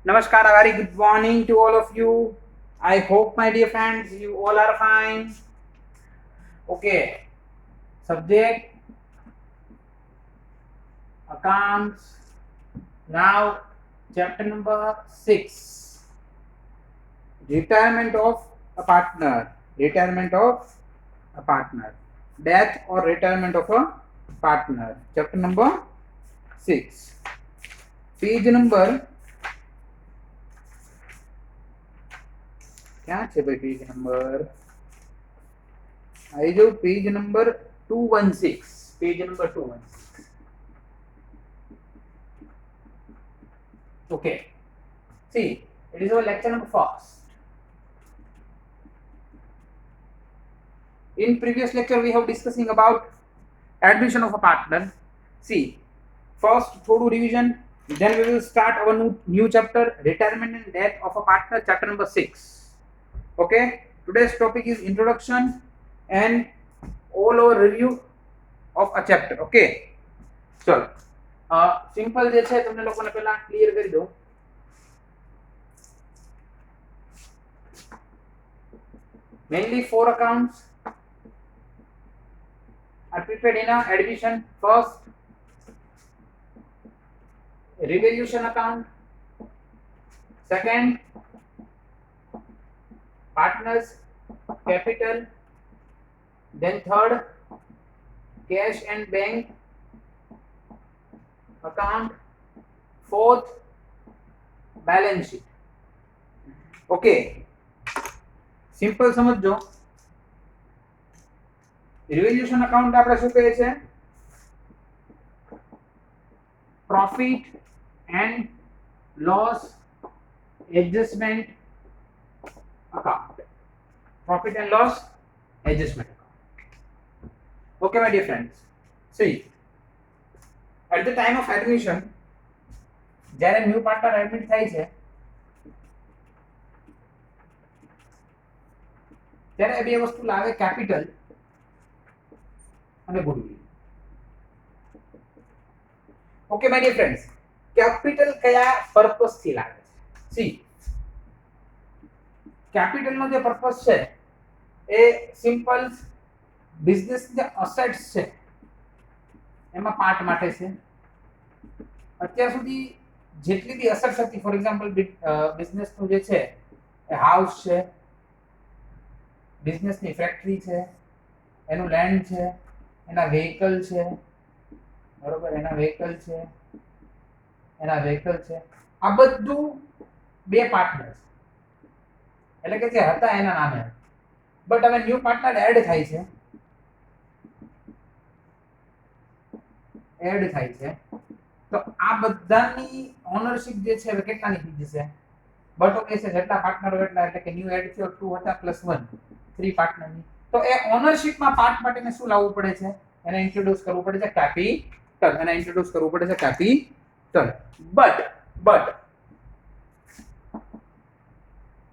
Namaskar, a very good morning to all of you. I hope, my dear friends, you all are fine. Okay, subject accounts. Now, chapter number 6, retirement of a partner. Retirement of a partner. Death or retirement of a partner. Chapter number 6. Page number क्या છે ભાઈ page number आई जो page number 216 page number 216 okay see it is our lecture number first in previous lecture we have discussing about admission of a partner see first thodu revision then we will start our new chapter retirement and death of a partner chapter number 6 okay today's topic is introduction and all over review of a chapter okay चलो simple जे છે તમને લોકોને પહેલા clear કરી દઉં mainly 4 accounts are prepared in a admission first revaluation account second partners capital then third cash and bank account fourth balance sheet okay simple समझो revaluation account આપણે શું કહે છે profit and loss adjustment account profit and loss adjustment account okay my dear friends see at the time of admission જ્યારે new partner admit થાય છે ત્યારે બે વસ્તુ લાવે કેપિટલ અને goodwill okay my dear friends capital કયા પર્પસ થી લાગે છે સી કેપિટલ નો જે પર્પસ છે એ સિમ્પલ બિઝનેસ જે અસેટ્સ છે એમાં પાર્ટ માટે છે અત્યાર સુધી જેટલી બી અસેટ્સ હતી ફોર એક્ઝામ્પલ બિઝનેસ નું જે છે એ હાઉસ છે બિઝનેસ ની ફેક્ટરી છે એનું લેન્ડ છે એના વેહિકલ છે બરોબર એના વેહિકલ છે આ બધું બે પાર્ટનર્સ એટલે કે જે હતા એના નામે બટ હવે ન્યુ પાર્ટનર એડ થાય છે તો આ બધાની ઓનરશિપ જે છે હવે કેટલાની થઈ જશે બટો કે છે જેટલા પાર્ટનરો એટલા એટલે કે ન્યુ એડ થયો 2 હતા +1 3 પાર્ટનરની તો એ ઓનરશિપ માં પાર્ટ માટેને શું લાવવું પડે છે એને ઇન્ટ્રોડ્યુસ કરવું પડે છે કેપિટલ બટ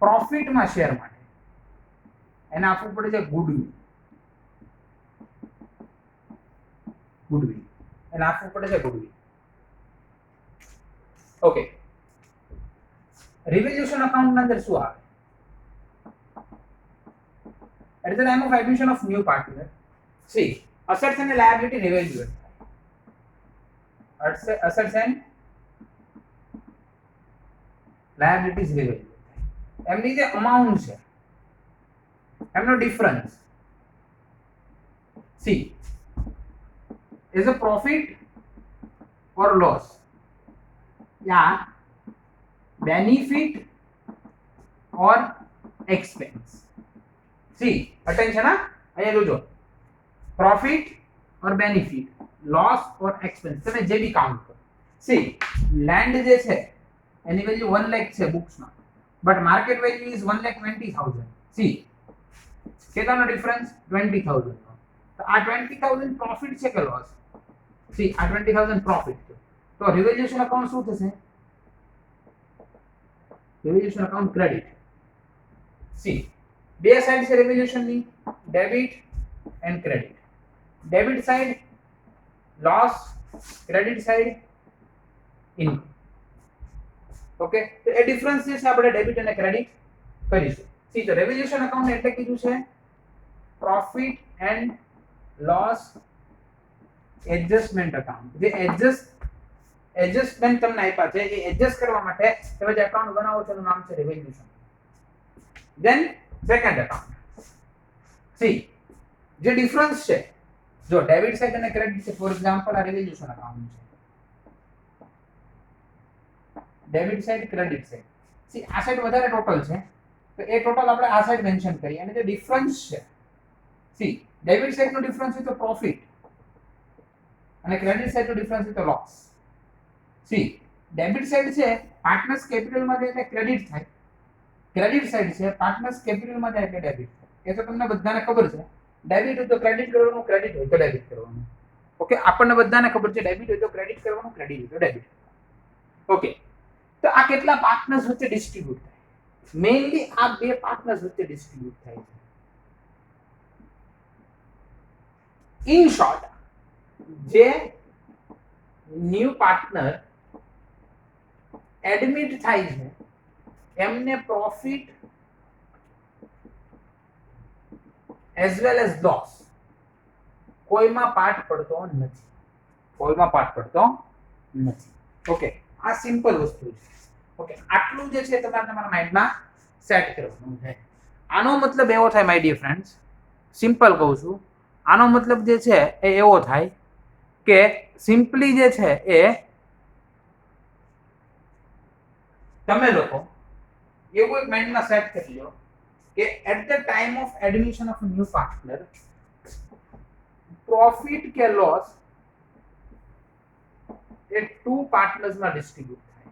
પ્રોફિટ માં શેર માટે એને આપવું પડે છે ગુડવિલ એને આપવું પડે છે ગુડવિલ ઓકે रिवैल्यूएशन अकाउंट ના અંદર શું આવે at the time of admission of new partner see assets and liability revaluate assets and liabilities revaluate એમની જે અમાઉન્ટ છે એમનો difference see is a profit or loss yeah benefit or expense see attention ha અહીંયા જોજો profit or benefit loss or expense તમે જે બી count કરો see land જે છે એની વેલ્યુ 1 લાખ છે બુક્સ માં but market value is 1,20,000 see કેટલાનો ડિફરન્સ 20,000 નો તો આ 20,000 પ્રોફિટ છે કે લોસ see આ 20,000 પ્રોફિટ છે તો રિવેલ્યુએશન અકાઉન્ટ શું થશે revaluation account credit see બે સાઈડ છે revaluation ની debit and credit debit side loss credit side income okay, તો એ ડિફરન્સ જે છે આપણે ડેબિટ અને ક્રેડિટ કરીશું. સી તો રેવોલ્યુશન અકાઉન્ટ એટલે કીધું છે profit and loss adjustment account. જે એડજસ્ટમેન્ટ તમને આપ્યા છે એ એડજસ્ટ કરવા માટે તમે જે અકાઉન્ટ બનાવો છો એનું નામ છે revolution. Than second account. C જે ડિફરન્સ છે, જો ડેબિટ સાઇડ અને ક્રેડિટ છે, ફોર એક્ઝામ્પલ આ રેવોલ્યુશન અકાઉન્ટ છે, debit side credit side. C આ સાઇડ વધારે ટોટલ છે તો એ ટોટલ આપણે આ સાઇડ મેન્શન કરીએ, અને જે ડિફરન્સ છે, સી ડેબિટ સાઇડ નો ડિફરન્સ હોય તો પ્રોફિટ અને ક્રેડિટ સાઇડ નો ડિફરન્સ હોય તો લોસ. સી ડેબિટ સાઇડ છે પાર્ટનર્સ કેપિટલ માં જાય એટલે ક્રેડિટ થાય, ક્રેડિટ સાઇડ છે પાર્ટનર્સ કેપિટલ માં જાય એટલે ડેબિટ થાય. એ તો તમને બધાને ખબર છે. ડેબિટ હોય તો ક્રેડિટ કરવાનું, ક્રેડિટ હોય તો ડેબિટ કરવાનું. ઓકે, આપણને બધાને ખબર છે ડેબિટ હોય તો ક્રેડિટ કરવાનું, ક્રેડિટ હોય તો ડેબિટ. ઓકે, તો આ કેટલા પાર્ટનર્સ વચ્ચે ડિસ્ટ્રીબ્યુટ થાય? મેઇનલી આ બે પાર્ટનર્સ વચ્ચે ડિસ્ટ્રીબ્યુટ થાય છે. ઇન શોર્ટ, જે ન્યુ પાર્ટનર એડમિટ થાય છે એમને profit as well as loss કોઈમાં પાર્ટ પડતો નથી, કોઈમાં પાર્ટ પડતો નથી. ઓકે, આ સિમ્પલ વસ્તુ છે. ઓકે, આટલું જે છે તમારે તમારા માઇન્ડમાં સેટ કરવાનું છે. આનો મતલબ એવો થાય માય ડિયર ફ્રેન્ડ્સ, સિમ્પલ કહું છું, આનો મતલબ જે છે એ એવો થાય કે સિમ્પલી જે છે એ તમે લોકો એવું એક માઇન્ડમાં સેટ કરી લો કે at the time of admission of new partner profit કે લોસ એ ટુ પાર્ટનર્સમાં ડિસ્ટ્રીબ્યુટ થાય.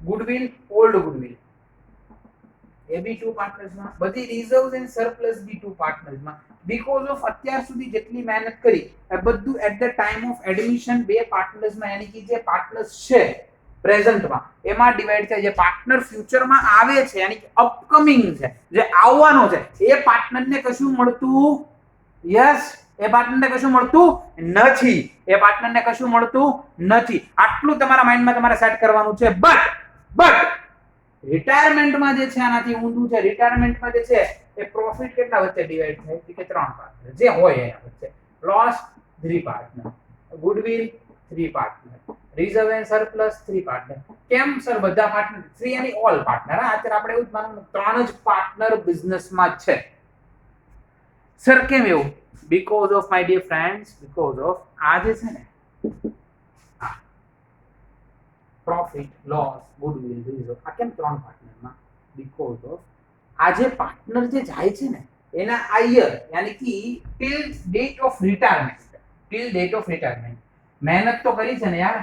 ગુડવિલ, ઓલ્ડ ગુડવિલ એ બી ટુ પાર્ટનર્સમાં, બધી રિઝર્વ્સ એન્ડ સરપ્લસ બી ટુ પાર્ટનર્સમાં. બીકોઝ ઓફ અત્યાર સુધી જેટલી મહેનત કરી એ બધું at the time of admission બે પાર્ટનર્સમાં, યાની કે જે પાર્ટનર્સ છે પ્રેઝન્ટમાં એમાં ડિવાઈડ થાય. જે પાર્ટનર ફ્યુચરમાં આવે છે યાની કે અપકમિંગ છે, જે આવવાનો છે, એ પાર્ટનરને કશું મળતું, યસ, એ પાર્ટનરને કશું મળતું નથી, એ પાર્ટનરને કશું મળતું નથી. આટલું તમારા માઇન્ડમાં તમારે સેટ કરવાનું છે. બટ રિટાયરમેન્ટમાં જે છે આનાથી ઊંધું છે. રિટાયરમેન્ટમાં જે છે એ પ્રોફિટ કેટલા વચ્ચે ડિવાઈડ થાય કે ત્રણ પાર્ટનર જે હોય એના વચ્ચે. Loss 3 partner, goodwill 3 partner, reserve and surplus 3 partner. કેમ સર બધા પાર્ટનર? 3 એની ઓલ પાર્ટનર. અત્યારે આપણે એવું જ માનવાનું ત્રણ જ પાર્ટનર બિઝનેસમાં છે. સર કેમ એવું? Because of my dear friends, because of આ જે છે ને પ્રોફિટ, લોસ, ગુડવિલ, રિઝર્વ, આ કેમ ત્રણ પાર્ટનરમાં? બીકોઝ ઓફ આ જે પાર્ટનર જે જાય છે ને એના આ યર યાની કે till date of retirement, till date of retirement મહેનત તો કરી છે ને યાર,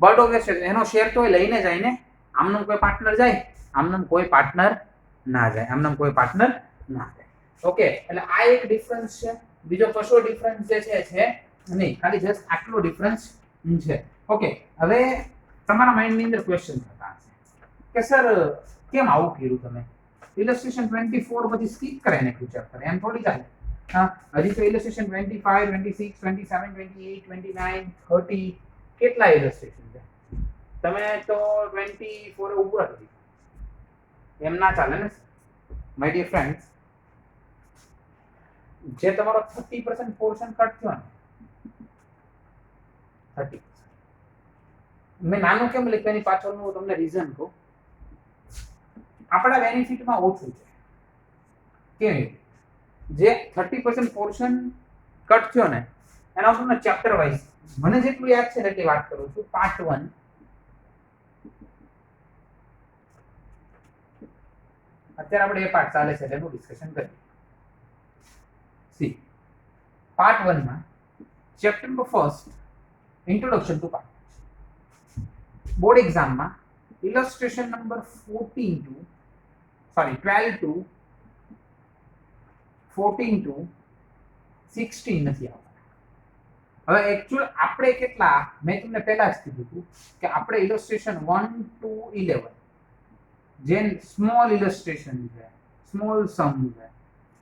બટ ઓબ્વિયસ એનો શેર તો લઈને જાય ને. આમનું કોઈ પાર્ટનર જાય, આમનું કોઈ પાર્ટનર ના જાય, આમનું કોઈ પાર્ટનર ના જાય. ઓકે, એટલે આ એક ડિફરન્સ છે. બીજો કશો ડિફરન્સ જે છે નહીં, ખાલી જસ્ટ આટલો ડિફરન્સ છે. ઓકે, હવે તમારા માઇન્ડની અંદર ક્વેશ્ચન થતા હશે કે સર કેમ આવું કર્યું તમે? ઇલસ્ટ્રેશન 24 પછી સ્કીપ કરાય નાખ્યું ચેપ્ટર, એમ થોડી ચાલે. હા, હજી તો ઇલસ્ટ્રેશન 25, 26, 27, 28, 29, 30 કેટલા ઇલસ્ટ્રેશન છે? તમે તો 24 ઉપર હતી, એમ ના ચાલે ને માય ડિયર ફ્રેન્ડ્સ. જે તમારો 30% પોર્શન કટ થયો ને 30%, મેં નાનું કેમ લખ્યું એની પાછળનું તમને રીઝન કહું. આપણા બેનિફિટમાં ઓછું છે. કેમ? જે 30% પોર્શન કટ થયો ને એના ઉપર ચેપ્ટર વાઇઝ મને જેટલું યાદ છે એટલી વાત કરું છું. પાર્ટ 1 અત્યારે આપણે એ પાર્ટ ચાલે છે એનું ડિસ્કશન કરીએ. સી પાર્ટ 1 માં chapter number 1 introduction to partners. Board એક્ઝામમાં ઇલસ્ટ્રેશન નંબર 12 to 16 નથી આવતા. હવે એકચ્યુઅલ આપણે કેટલા, મેં તમને પહેલા જ કીધું હતું કે આપણે ઇલસ્ટ્રેશન 1 to 11 જે સ્મોલ ઇલસ્ટ્રેશન છે, સ્મોલ સમ છે,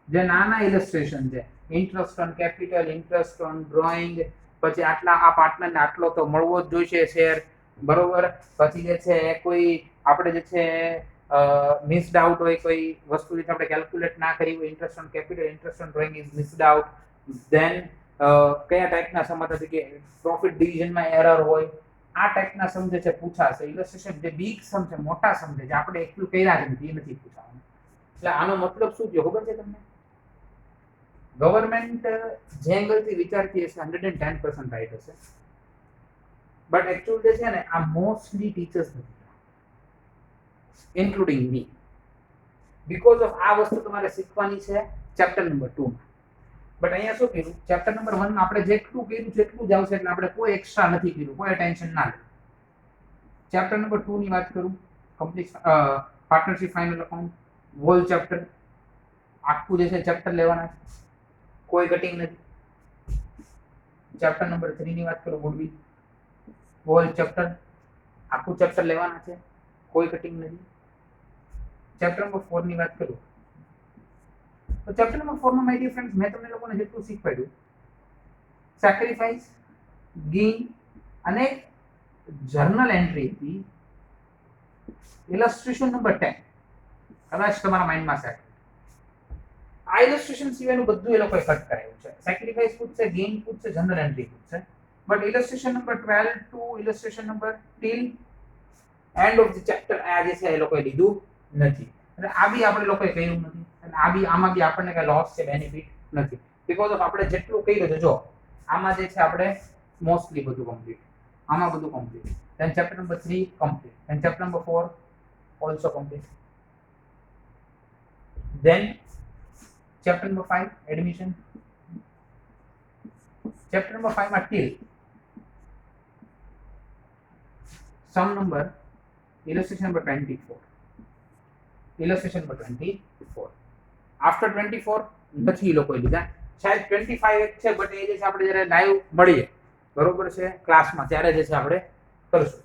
જે નાના ઇલસ્ટ્રેશન છે, interest on capital, interest on drawing, પછી આટલા આ પાર્ટનરને આટલો તો મળવો જ જોઈશે શેર, બરોબર. પછી જે છે કોઈ આપણે જે છે મિસ્ડ આઉટ હોય, કોઈ વસ્તુ જે આપણે કેલ્ક્યુલેટ ના કરી હોય, interest on capital, interest on drawing is missed out. Then કયા ટાઈપના સમ હતા કે પ્રોફિટ ડિવિઝનમાં એરર હોય, આ ટાઈપના સમ જે છે પૂછાશે. ઇલસ્ટ્રેશન જે બિગ સમ છે, મોટા સમ છે, જે આપણે એકલું કર્યા જ નથી, એ નથી પૂછાવાનું. એટલે આનો મતલબ શું થયો ખબર છે તમને? ગવર્મેન્ટ જે એંગલથી વિચારતી હશે 110% રાઈટ હશે, બટ એકચ્યુઅલ જે છે ને આ મોસ્ટલી ટીચર્સ નથી, ઇન્ક્લુડિંગ મી. બીકોઝ ઓફ આ વસ્તુ તમારે શીખવાની છે ચેપ્ટર નંબર 2 માં. બટ અહીંયા શું કર્યું, ચેપ્ટર નંબર 1 માં આપણે જેટલું કર્યું છે એટલું જ આવશે, એટલે આપણે કોઈ એક્સ્ટ્રા નથી કર્યું, કોઈ ટેન્શન ના લે. ચેપ્ટર નંબર 2 ની વાત કરું, complete partnership, final account, wall chapter, આખું જે છે ચેપ્ટર લેવાના છે, કોઈ કટિંગ નથી. ચેપ્ટર નંબર 3 ની વાત કરું, ગુડવિલ, વોલ ચેપ્ટર, આખું ચેપ્ટર લેવાના છે, કોઈ કટિંગ નથી. ચેપ્ટર નંબર 4 ની વાત કરું તો ચેપ્ટર નંબર 4 માં માય ડિયર ફ્રેન્ડ્સ મેં તમને લોકોને જેટલું શીખવાડ્યું, સેક્રિફાઈસ, ગેઇન અને જર્નલ એન્ટ્રી હતી. ઇલસ્ટ્રેશન નંબર 10 કદાચ તમારા માઇન્ડમાં સેટ. આ ઇલસ્ટ્રેશન સિવાયનું બધું એ લોકોએ કટ કરાવ્યું છે. સેક્રિફાઈસ પૂછશે, ગેઇન પૂછશે, જનરલ એન્ટ્રી પૂછશે, but illustration number 12 two illustration number till end of the chapter આ જે છે એ લોકોએ લીધું નથી. અને આ બી આપણે લોકોએ કહ્યું નથી, અને આ બી આમાં બી આપણને કઈ લોસ છે, બેનિફિટ નથી. બીકોઝ ઓફ આપણે જેટલું કહ્યું છે, જો આમાં જે છે આપણે મોસ્ટલી બધું કમ્પ્લીટ, આમાં બધું complete. Then chapter number 3 complete, then chapter number 4 also complete. Then chapter number 5 admission, chapter number 5 માં till sum number illustration number 24, illustration number 24. after 24 નથી લોકોએ લીધા, શાયદ 25 એક છે, બટ એ જે છે આપણે જ્યારે લાઈવ મળીએ બરોબર છે ક્લાસમાં ત્યારે જે છે આપણે કરશું.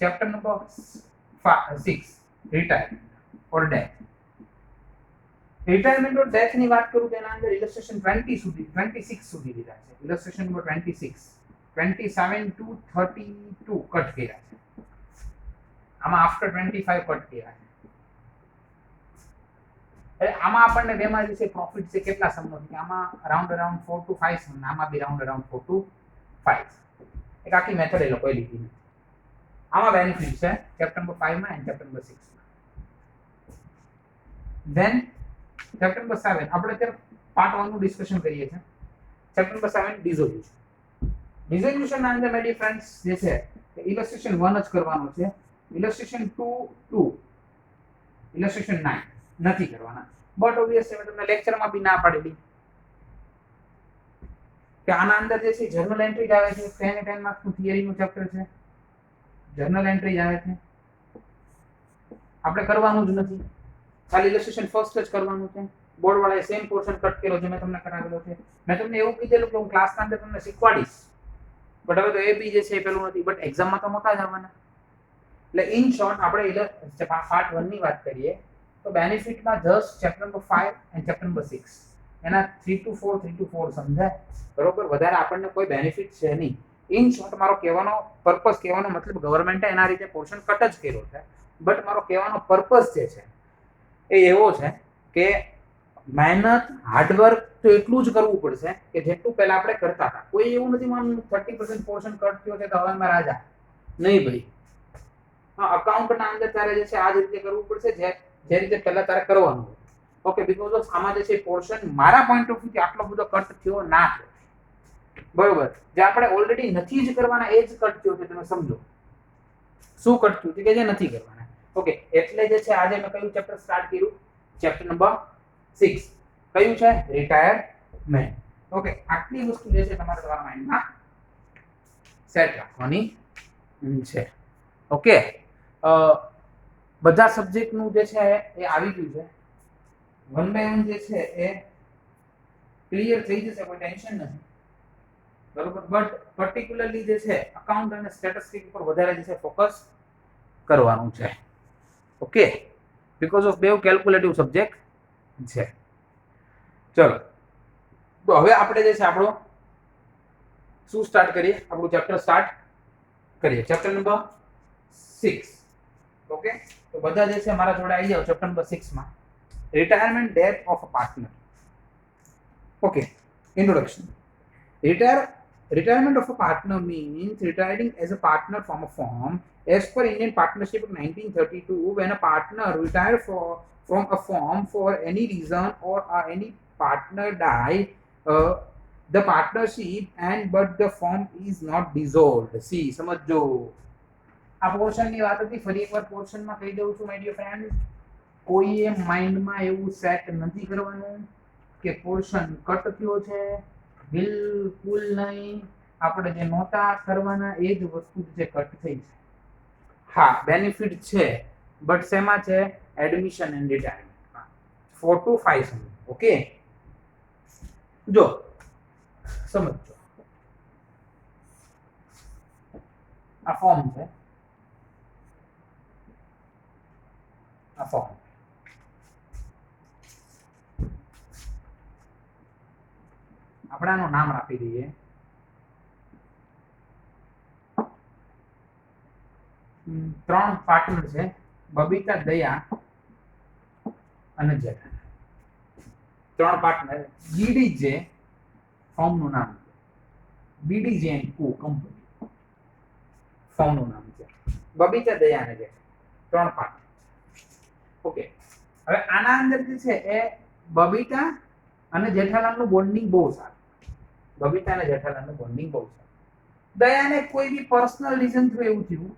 ચેપ્ટર નંબર 6 રિટાયરમેન્ટ ઓર ડેથ. રિટાયરમેન્ટ ઓર ડેથ ની વાત કરું તો એના અંદર ઇલસ્ટ્રેશન 20 સુધી 26 સુધી લીધા છે. ઇલસ્ટ્રેશન નંબર 26, 27 ટુ 32 કટ કર્યા છે. આમાં આફ્ટર 25 કટ કર્યા છે. એટલે આમાં આપણને બેમાં જે છે પ્રોફિટ છે કેટલા સમનો છે, આમાં અરાઉન્ડ 4 ટુ 5 સમ, આમાં બી અરાઉન્ડ 4 ટુ 5. એક આખી મેથડ એ લોકોએ લીધી નથી. આમાં બેનિફિટ છે ચેપ્ટર નંબર 5 માં અને ચેપ્ટર નંબર 6 માં. ધેન ચેપ્ટર નંબર 7 આપણે અત્યારે પાર્ટ 1 નું ડિસ્કશન કરીએ છીએ. Chapter number 7 ડિસોલ્યુશન. ડિસોલ્યુશન ના અંદર માય ડિયર ફ્રેન્ડ્સ જે છે ઇલસ્ટ્રેશન 1 જ કરવાનો છે. ઇલસ્ટ્રેશન 2 2, ઇલસ્ટ્રેશન 9 નથી કરવાના. બટ ઓબ્વિયસલી મેં તમને લેક્ચરમાં બી ના પાડેલી કે આના અંદર જે છે જર્નલ એન્ટ્રી જ આવે છે. 10 એ 10 માર્ક્સ નું થિયરી નું ચેપ્ટર છે, જર્નલ એન્ટ્રી જ આવે છે. આપણે કરવાનું જ નથી, ખાલી ઇલસ્ટ્રેશન ફર્સ્ટ જ કરવાનું છે. બોર્ડ વાળાએ સેમ પોર્શન કટ કર્યો જે મેં તમને કરાવેલો છે. મેં તમને એવું કીધેલું કે હું ક્લાસના અંદર તમને શીખવાડીશ, બટ હવે તો એ બી જે છે એ પેલું નથી, બટ એક્ઝામમાં તો મોટા જ આવવાના. એટલે ઇન શોર્ટ આપણે પાર્ટ 1 ની વાત કરીએ તો બેનિફિટમાં જસ્ટ ચેપ્ટર નંબર 5 અને ચેપ્ટર નંબર 6 એના 3 ટુ 4 સમજાય બરોબર. વધારે આપણને કોઈ બેનિફિટ છે નહીં. ઇન શોર્ટ મારો કહેવાનો પર્પસ, કહેવાનો મતલબ ગવર્મેન્ટે એના રીતે પોર્શન કટ જ કર્યો છે, બટ મારો કહેવાનો પર્પસ જે છે એ એવો છે કે મહેનત, હાર્ડવર્ક તો એટલું જ કરવું પડશે કે જેટલું પહેલા આપણે કરતા હતા. કોઈ એવું નથી માનવું 30% પોર્શન કટ થયો છે તો હવે અમે રાજા, નહીં ભાઈ. હા, અકાઉન્ટના અંદર તારે જે છે આ જ રીતે કરવું પડશે જે રીતે પહેલા તારે કરવાનું. ઓકે, બીકોઝ ઓફ આમાં જે છે પોર્શન મારા પોઈન્ટ ઓફ વ્યૂથી આટલો બધો કટ થયો ના થયો બરોબર. જે આપણે ઓલરેડી નથી જ કરવાના એ જ કટ થયો છે. તમે સમજો શું કટ થયું કે જે નથી કરવાના. ઓકે, એટલે જે છે આજે મેં કયું ચેપ્ટર સ્ટાર્ટ કર્યું, ચેપ્ટર નંબર 6 કયું છે, રિટાયરમેન્ટ. ઓકે, આટલી વસ્તુ જે છે તમારે તમારા માઇન્ડમાં સેટ રાખવાની છે. ઓકે, બધા સબ્જેક્ટનું જે છે એ આવી ગયું છે. 1 બાય 1 જે છે એ ક્લિયર થઈ જશે, કોઈ ટેન્શન નથી બરોબર. બટ પર્ટિક્યુલરલી જે છે અકાઉન્ટ અને સ્ટેટિસ્ટિક્સ ઉપર વધારે જે છે ફોકસ કરવાનું છે. ઓકે, બીકોઝ ઓફ બેવ કેલ્ક્યુલેટિવ સબ્જેક્ટ છે. ચલો, તો હવે આપણે જે છે આપણો શું સ્ટાર્ટ કરીએ, આપણું ચેપ્ટર સ્ટાર્ટ કરીએ ચેપ્ટર નંબર 6. ઓકે, તો બધા જે છે મારા જોડે આવી જાઓ ચેપ્ટર નંબર 6 માં. Retirement death of a partner. Okay, introduction. Retirement of a partner means retiring as a partner from a firm. As per Indian Partnership of 1932, when a partner retires from a firm for any reason or any partner die, the partnership but the firm is not dissolved. See, સમજો આ પોર્શનની વાત હતી. ફરી એકવાર પોર્શનમાં કહી દઉં છું my dear friend, કોઈએ માઇન્ડમાં એવું સેટ નથી કરવાનું કે પોર્શન કટ થયો છે. બિલકુલ નહીં. આપણે જે નોટા કરવાના એ જ વસ્તુ જે કટ થઈ છે. હા, બેનિફિટ છે, બટ શેમાં છે? એડમિશન એન્ડ રિટાયરમેન્ટમાં 4 to 5 સમજો. ઓકે, જો સમજો, આ ફોર્મ છે, આ ફોર્મ આપણે આનું નામ આપી દઈએ ત્રણ પાર્ટનર છે, બબીતા, દયા અને જેઠા. ત્રણ પાર્ટનર. બીડીજે ફોર્મનું નામ છે, બીડીજે એન્ડ કો કંપની ફોર્મનું નામ છે. બબીતા, દયા અને જેઠા ત્રણ પાર્ટનર. ઓકે, હવે આના અંદર જે છે એ બબીતા અને જેઠાલાલનું બોન્ડિંગ બહુ સારું. બબીતા અને જેઠાલાલનું બોન્ડિંગ બહુ સારું. દયાને કોઈ બી પર્સનલ રીઝન થયું એવું થયું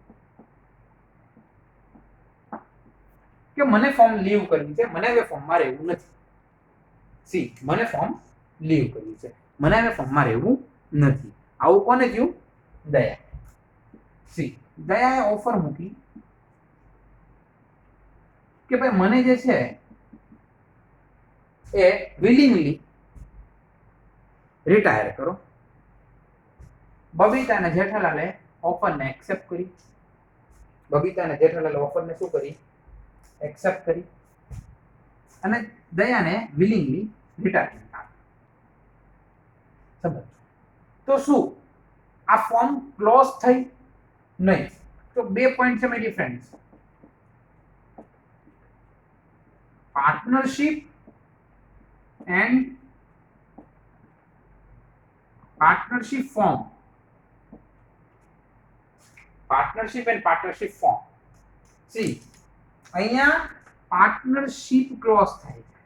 કે મને ફોર્મ લીવ કરવી છે, મને હવે ફોર્મમાં રહેવું નથી. સી, મને ફોર્મ લીવ કરવી છે, મને હવે ફોર્મમાં રહેવું નથી. આવું કોને થયું? દયા. સી, દયાએ ઓફર મૂકી કે ભાઈ મને જે છે એ વિલિંગલી રિટાયર કરો. બબીતા અને જેઠાલાલે ઓફરને એક્સેપ્ટ કરી. બબીતા અને જેઠાલાલે ઓફરને શું કરી? એક્સેપ્ટ કરી. અને દયાને વિલિંગલી રિટાયરમેન્ટ આપી. સમજો તો શું આ ફોર્મ ક્લોઝ થઈ? નહીં. તો બે પોઈન્ટ છે my friends. Partnership and partnership form. Partnership and partnership form. C, અહીંયા પાર્ટનરશિપ ક્લોઝ થાય છે.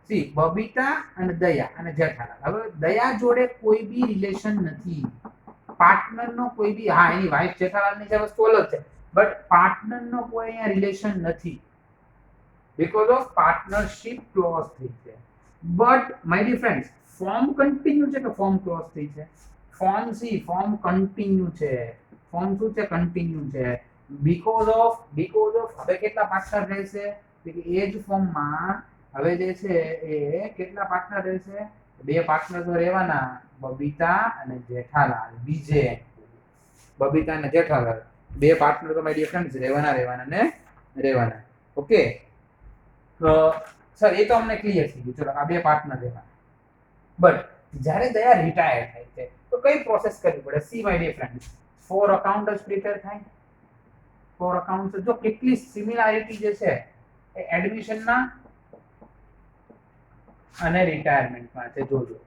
સી, બબીતા અને દયા અને જેઠાલાલ. હવે દયા જોડે કોઈ બી રિલેશન નથી. પાર્ટનરનો કોઈ બી, હા એની વાઇફ જેઠાલાલની જે વસ્તુ અલગ છે, બટ પાર્ટનરનો કોઈ અહીંયા રિલેશન નથી. because of partnership clause થઈ છે. but my dear friends, form continue છે કે form clause થઈ છે? form સી, form continue છે. form શું છે? continue છે. because of હવે કેટલા પાર્ટનર રહેશે? કે એ જ ફોર્મમાં હવે જે છે એ કેટલા પાર્ટનર રહેશે? બે પાર્ટનર તો રહેવાના, બબીતા અને જેઠાલાલ. બીજે બબીતા અને જેઠાલાલ બે પાર્ટનર તો માય ડિયર ફ્રેન્ડ્સ રહેવાના ને રહેવાના. ઓકે, સર એ તો અમને ક્લિયર થઈ ગયું. ચલો, આ બે પાર્ટનર રહેવાના. બટ જ્યારે દયા રિટાયર થાય છે તો કઈ પ્રોસેસ કરવી પડે? See my dear friends, 4 account prepare થાય. 4 અકાઉન્ટ જો કેટલી સિમિલારિટી જે છે એ એડમિશનના અને રિટાયરમેન્ટમાં છે. જોજો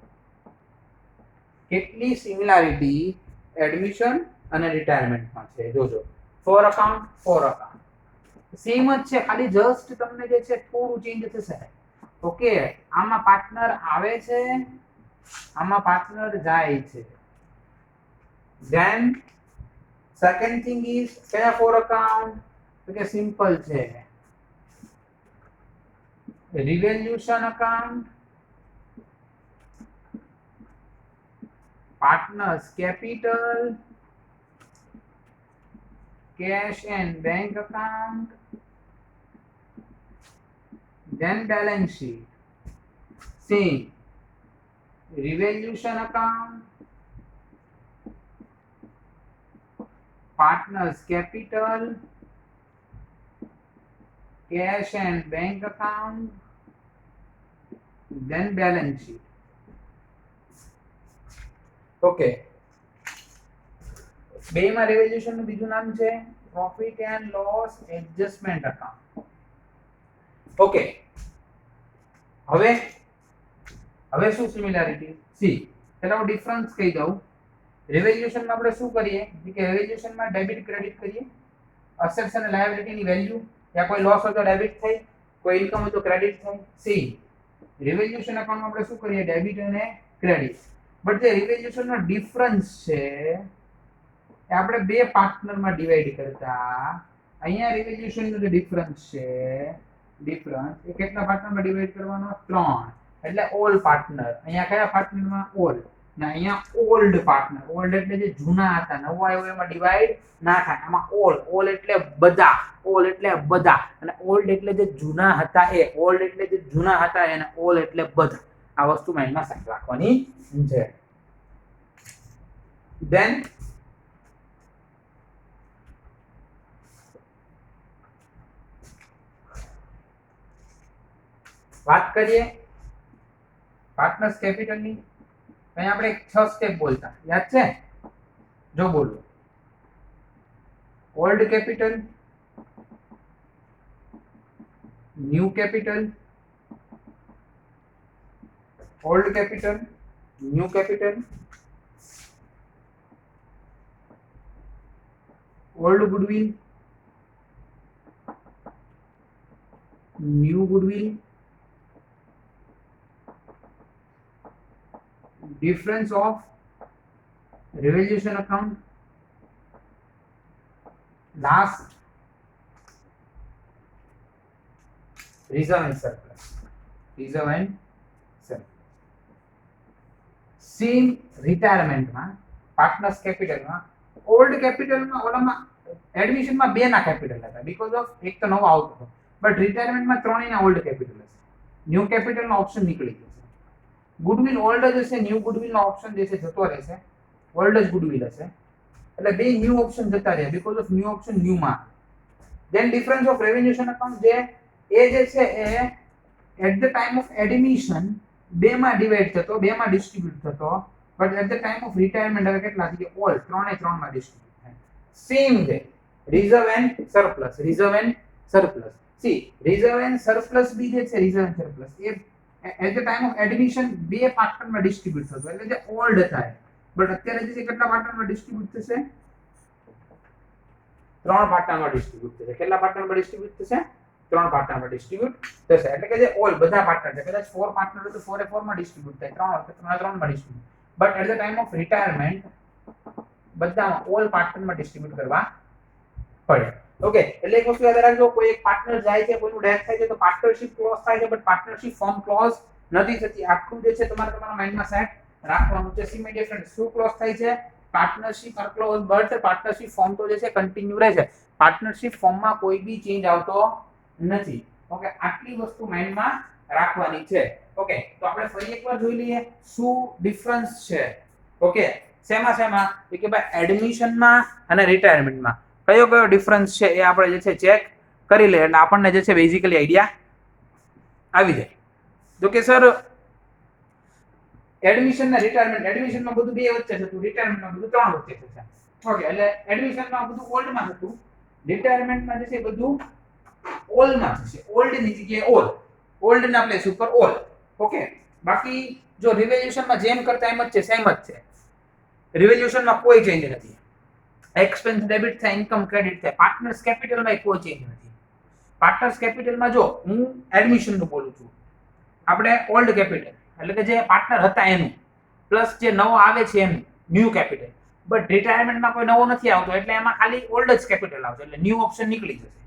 કેટલી સિમિલારિટી એડમિશન અને રિટાયરમેન્ટમાં છે. જોજો 4 અકાઉન્ટ સેમ જ છે, ખાલી જસ્ટ તમને જે છે થોડું ચેન્જ થશે. ઓકે, આમાં પાર્ટનર આવે છે, આમાં પાર્ટનર જાય છે. ધેન સેકન્ડ થિંગ ઇઝ કયા 4 અકાઉન્ટ? તો કે સિમ્પલ છે, revaluation account, partners capital, cash and bank account, then balance sheet. Same, revaluation account, partners capital, cash and bank account, then balance sheet. Okay, બેમાં revolution નું બીજું નામ છે profit and loss adjustment account. Okay, હવે શું similarity? C પેલા હું difference કહી દઉં. રેવોલ્યુશન માં આપણે શું કરીએ કે રેવોલ્યુશન માં ડેબિટ ક્રેડિટ કરીએ, અસેટ્સ અને લાયબિલિટી ની વેલ્યુ, યા કોઈ લોસ હોય તો ડેબિટ થાય, કોઈ ઇન્કમ હોય તો ક્રેડિટ થાય. સી રિવેલ્યુશન અકાઉન્ટમાં આપણે શું કરીએ? ડેબિટ અને ક્રેડિટ. બટ જે રિવેલ્યુશન નો ડિફરન્સ છે એ આપણે બે પાર્ટનરમાં ડિવાઈડ કરતા, અહીંયા રિવેલ્યુશન નો જે ડિફરન્સ છે, ડિફરન્સ એ કેટલા પાર્ટનરમાં ડિવાઈડ કરવાનો? 3. એટલે ઓલ પાર્ટનર. અહીંયા કયા પાર્ટનરમાં? ઓલ. ને અહીંયા ઓલ્ડ પાર્ટનર. ઓલ્ડ એટલે જે જૂના હતા, નવા આવ્યો એમાં ડિવાઈડ ના થાય. આમાં ઓલ એટલે બધા, ઓલ એટલે બધા, અને ઓલ્ડ એટલે જે જૂના હતા એ, ઓલ્ડ એટલે જે જૂના હતા એને ઓલ એટલે બધા. આ વસ્તુ માઇન્ડમાં સાઈડ રાખવાની છે. ધેન વાત કરીએ પાર્ટનર્સ કેપિટલની. અહીંયા આપણે 6 સ્ટેપ બોલતા, યાદ છે? જો બોલો, old capital, new capital, old capital, new capital, old goodwill, new goodwill, difference of revaluation account, last reserve and surplus, reserve and surplus. Same retirement में पार्टनर्स कैपिटल में ओल्ड कैपिटल में ओलाમાં એડમિશન માં બે ના કેપિટલ હતા because of એક તો નવો આવતો હતો, બટ રિટાયરમેન્ટ માં ત્રણેયના ઓલ્ડ કેપિટલ હશે. ન્યુ કેપિટલ નો ઓપ્શન નીકળી જશે. ગુડવિલ ઓલ્ડ જ હશે, ન્યુ ગુડવિલ નો ઓપ્શન જે છે જતો રહેશે, ઓલ્ડ જ ગુડવિલ હશે. એટલે બે ન્યુ ઓપ્શન જતા રહ્યા because of new option new માં. Then difference of revaluation account જે છે એ at the time of admission બે માં ડિવાઈડ થતો, બે માં ડિસ્ટ્રીબ્યુટ થતો, but at the time of retirement હવે કેટલા થઈ ગયા? ઓલ ત્રણે ત્રણ માં ડિસ્ટ્રીબ્યુટ થાય. Same way reserve and surplus, reserve and surplus. See reserve and surplus બી જે છે, રિઝર્વ એન્ડ સરપ્લસ એ at the time of admission બે પાર્ટનરમાં ડિસ્ટ્રીબ્યુટ થતો, એટલે જે ઓલ્ડ થાય. બટ અત્યારે જે કેટલા પાર્ટનરમાં ડિસ્ટ્રીબ્યુટ થશે? ત્રણ પાર્ટનરમાં ડિસ્ટ્રીબ્યુટ થશે. કેટલા પાર્ટનરમાં ડિસ્ટ્રીબ્યુટ થશે? ત્રણ પાર્ટનરમાં ડિસ્ટ્રીબ્યુટ થશે. એટલે કે જે ઓલ બધા પાર્ટનર છે, કદાચ 4 પાર્ટનર હોય તો 4 એ 4 માં ડિસ્ટ્રીબ્યુટ થાય, 3 હોય તો 3 માં distribute. But at the time of retirement બધામાં ઓલ પાર્ટનરમાં ડિસ્ટ્રીબ્યુટ કરવા પડે. ઓકે, એટલે એક વસ્તુ યાદ રાખજો, કોઈ એક પાર્ટનર જાય છે, કોઈનું ડેથ થાય છે તો પાર્ટનરશિપ ક્લોઝ થાય છે, બટ પાર્ટનરશિપ ફોર્મ ક્લોઝ નથી થતી. આટલું જે છે તમારે તમારા માઇન્ડમાં સેટ રાખવાનું છે. સી માય ડિયર ફ્રેન્ડ, શું ક્લોઝ થાય છે? Partnership are close, but partnership form તો જે છે કન્ટિન્યુ રહે છે. પાર્ટનરશિપ ફોર્મમાં કોઈ બી ચેન્જ આવતો નથી. ઓકે, આટલી વસ્તુ માઇન્ડમાં રાખવાની છે. ઓકે, તો આપણે ફરી એકવાર જોઈ લઈએ શું ડિફરન્સ છે. ઓકે, શેમાં કે ભાઈ એડમિશનમાં અને રિટાયરમેન્ટમાં કયો કયો ડિફરન્સ છે એ આપણે જે છે ચેક કરી લઈએ, એટલે આપણને જે છે બેઝિકલી આઈડિયા આવી જાય. જો કે સર એડમિશન ને રિટાયરમેન્ટ, એડમિશનમાં બધું બે વચ્ચે થતું, રિટાયરમેન્ટમાં બધું ત્રણ વચ્ચે થશે. ઓકે, એટલે એડમિશનમાં બધું ઓલ્ડમાં થતું, રિટાયરમેન્ટમાં જે છે બધું ઓલમાં થશે. ઓલ્ડ ની જગ્યાએ ઓલ, ઓલ્ડ ના પ્લેસ ઉપર ઓલ. ઓકે, બાકી જો રિવેલ્યુશનમાં જેમ કરતા એમ જ છે, સેમ જ છે. રિવેલ્યુશનમાં કોઈ ચેન્જ નથી. એક્સપેન્સ ડેબિટ થાય, ઇન્કમ ક્રેડિટ થાય. પાર્ટનર્સ કેપિટલમાં કોઈ ચેન્જ નથી. પાર્ટનર્સ કેપિટલમાં જો હું એડમિશન નું બોલું છું, આપણે ઓલ્ડ કેપિટલ એટલે કે જે પાર્ટનર હતા એનું પ્લસ જે નવો આવે છે એનું ન્યુ કેપિટલ. બટ રિટાયરમેન્ટમાં કોઈ નવો નથી આવતો, એટલે એમાં ખાલી ઓલ્ડ જ કેપિટલ આવશે, એટલે ન્યુ ઓપ્શન નીકળી જશે.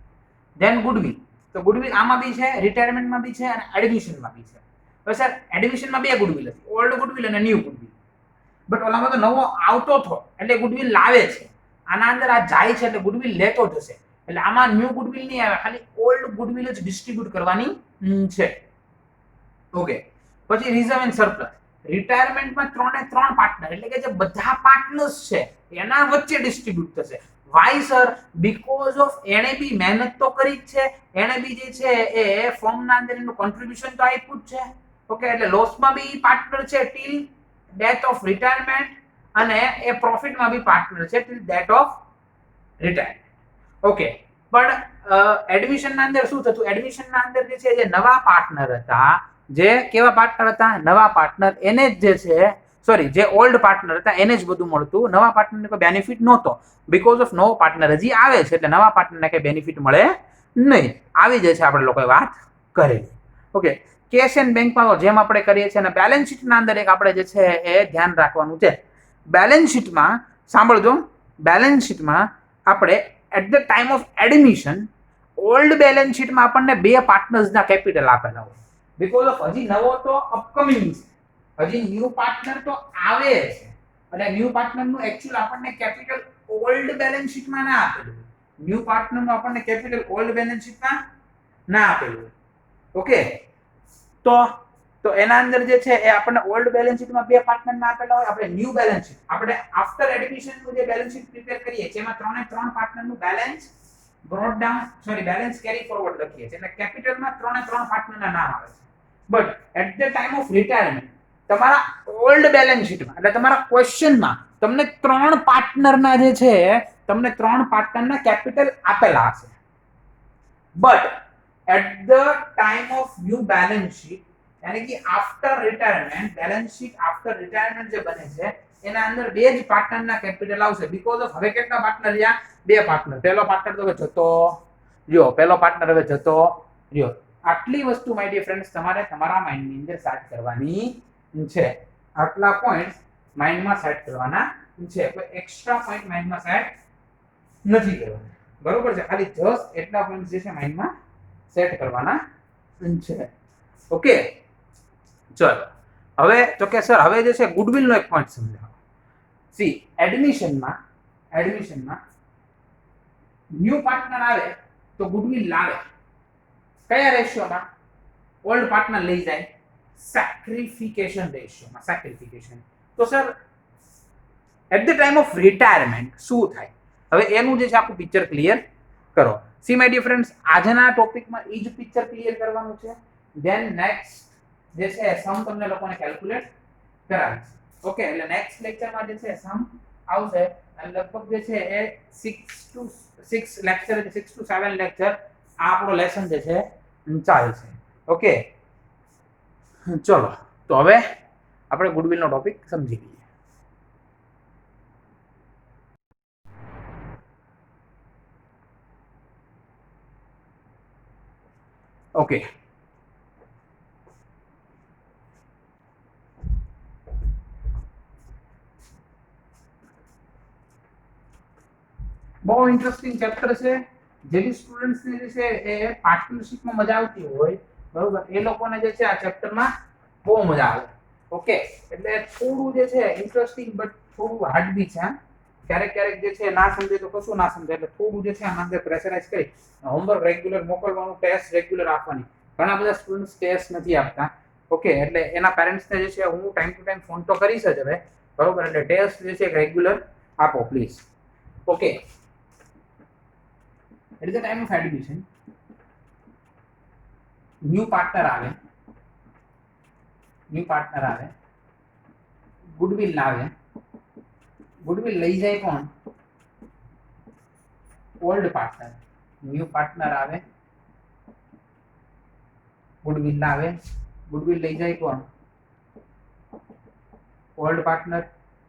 ધેન ગુડવિલ, તો ગુડવિલ આમાં બી છે, રિટાયરમેન્ટમાં બી છે અને એડમિશનમાં બી છે. તો સર એડમિશનમાં બે ગુડવિલ હતી, ઓલ્ડ ગુડવિલ અને ન્યુ ગુડવિલ. બટ ઓલામાં તો નવો આવતો હતો એટલે ગુડવિલ લાવે છે, આના અંદર આ જાય છે એટલે ગુડવિલ લેતો જશે. એટલે આમાં ન્યુ ગુડવિલ નહીં આવે, ખાલી ઓલ્ડ ગુડવિલ જ ડિસ્ટ્રીબ્યુટ કરવાની છે. ઓકે, પછી રિઝર્વ એન્ડ સરપ્લસ. રિટાયરમેન્ટમાં ત્રણે ત્રણ પાર્ટનર એટલે કે જે બધા પાર્ટનર્સ છે એના વચ્ચે ડિસ્ટ્રીબ્યુટ થશે. Y sir? બીકોઝ ઓફ એણે બી મહેનત તો કરી જ છે, એણે બી જે છે એ ફોર્મના અંદર એનું કોન્ટ્રીબ્યુશન તો આપ્યું જ છે. ઓકે, એટલે લોસમાં બી પાર્ટનર છે ટીલ ડેથ ઓફ રિટાયરમેન્ટ અને એ પ્રોફિટમાં બી પાર્ટનર છે till that of retirement. Okay, પણ એડમિશનના અંદર શું થતું? એડમિશનના અંદર જે છે જે નવા પાર્ટનર હતા, જે કેવા પાર્ટનર હતા? નવા પાર્ટનર, એને જ જે છે સોરી જે ઓલ્ડ પાર્ટનર હતા એને જ બધું મળતું, નવા પાર્ટનરને કોઈ બેનિફિટ નહોતો. બીકોઝ ઓફ નવો પાર્ટનર હજી આવે છે એટલે નવા પાર્ટનરને કઈ બેનિફિટ મળે નહીં. આવી જે છે આપણે લોકોએ વાત કરેલી. ઓકે, કેશ એન્ડ બેંકમાં જેમ આપણે કરીએ છીએ અને બેલેન્સ શીટના અંદર એક આપણે જે છે એ ધ્યાન રાખવાનું છે. બેલેન્સ શીટમાં સાંભળજો, બેલેન્સ શીટમાં આપણે at the time of admission old balance શીટમાં આપણને બે પાર્ટનર્સના કેપિટલ આપેલા હોય. બીકોઝ ઓફ હજી નવો તો અપકમિંગ છે, હજી ન્યૂ પાર્ટનર તો આવે છે અને ન્યૂ પાર્ટનરનું એકચ્યુઅલ આપણને કેપિટલ ઓલ્ડ બેલેન્સ શીટમાં ના આપેલું. ન્યૂ પાર્ટનરનું આપણને કેપિટલ ઓલ્ડ બેલેન્સ શીટમાં ના આપેલું. ઓકે, તો એના અંદર જે છે એ આપણને ઓલ્ડ બેલેન્સ શીટમાં બે પાર્ટનર ના આપેલા હોય. આપણે ન્યૂ બેલેન્સ શીટ, આપણે આફ્ટર એડમિશન નું જે બેલેન્સ શીટ પ્રિપેર કરીએ છીએ એમાં ત્રણે ત્રણ પાર્ટનર નું balance brought down sorry balance carry forward લખીએ છીએ એટલે કેપિટલમાં ત્રણે ત્રણ પાર્ટનરના નામ આવે છે. But at the time of retirement તમારા ઓલ્ડ બેલેન્સ શીટમાં એટલે તમારા ક્વેશ્ચનમાં તમને ત્રણ પાર્ટનરના જે છે તમને ત્રણ પાર્ટનરના કેપિટલ આપેલા હશે. But at the time of new balance sheet यानी कि after retirement balance sheet after retirement જે બને છે એના અંદર બે જ પાર્ટનરના કેપિટલ આવશે. બીકોઝ ઓફ હવે કેટલા પાર્ટનર રહ્યા? બે પાર્ટનર. પહેલો પાર્ટનર તો હવે જતો રહ્યો, પહેલો પાર્ટનર હવે જતો રહ્યો. આટલી વસ્તુ માય ડિયર ફ્રેન્ડ્સ તમારે તમારા માઇન્ડની અંદર સેટ કરવાની છે. આટલા પોઈન્ટ્સ માઇન્ડમાં સેટ કરવાના છે. કોઈ એક્સ્ટ્રા પોઈન્ટ માઇન્ડમાં સેટ નથી કરવાના. બરોબર છે? ખાલી જસ્ટ એટલા પોઈન્ટ્સ જે છે માઇન્ડમાં સેટ કરવાના છે. ઓકે, ચલો હવે તો કે સર હવે જે છે ગુડવિલ નો એક પોઈન્ટ સમજાવો. સી એડમિશનમાં ન્યૂ પાર્ટનર આવે તો ગુડવિલ લાવે કયા રેશિયોમાં? ઓલ્ડ પાર્ટનર લઈ જાય સેક્રિફિકેશન રેશિયોમાં. સેક્રિફિકેશન તો sir at the time of retirement શું થાય? હવે એનું જે છે આખું પિક્ચર ક્લિયર કરો. સી માય ડિયર ફ્રેન્ડ્સ, આજના ટોપિકમાં એ જ પિક્ચર ક્લિયર કરવાનું છે. ધેન નેક્સ્ટ જે છે સમ તમને લોકોને કેલ્ક્યુલેટ કરાવીશ. ઓકે, એટલે નેક્સ્ટ લેક્ચરમાં જે છે સમ આવશે અને લગભગ જે છે એ 6 to 6 લેક્ચર 6 to 7 લેક્ચર આ આપણો લેસન જે છે ચાલશે. ઓકે, ચલો તો હવે આપણે ગુડવિલ નો ટોપિક સમજી લઈએ. ઓકે, બહુ ઇન્ટરેસ્ટિંગ ચેપ્ટર છે. જે બી સ્ટુડન્ટ્સ ને જે છે એ પાર્ટનરશિપમાં મજા આવતી હોય બરોબર એ લોકોને જે છે આ ચેપ્ટરમાં બહુ મજા આવે. ઓકે, એટલે થોડું જે છે ઇન્ટરેસ્ટિંગ બટ થોડું હાર્ડ બી છે. ક્યારેક ક્યારેક જે છે ના સમજે તો કશું ના સમજે એટલે થોડું જે છે આના અંદર પ્રેશરાઇઝ કરી હોમવર્ક રેગ્યુલર મોકલવાનું, ટેસ્ટ રેગ્યુલર આપવાની. ઘણા બધા સ્ટુડન્ટ્સ ટેસ્ટ નથી આપતા. ઓકે, એટલે એના પેરેન્ટ્સને જે છે હું ટાઈમ ટુ ટાઈમ ફોન તો કરીશ જ હવે બરોબર. એટલે ટેસ્ટ જે છે રેગ્યુલર આપો please. Okay, at the time of admission new partner આવે ગુડવિલ લાવે. ગુડવિલ લઈ જાય કોણ? Old partner. ન્યુ પાર્ટનર આવે, ગુડવિલ લાવે. ગુડવિલ લઈ જાય કોણ? Old partner.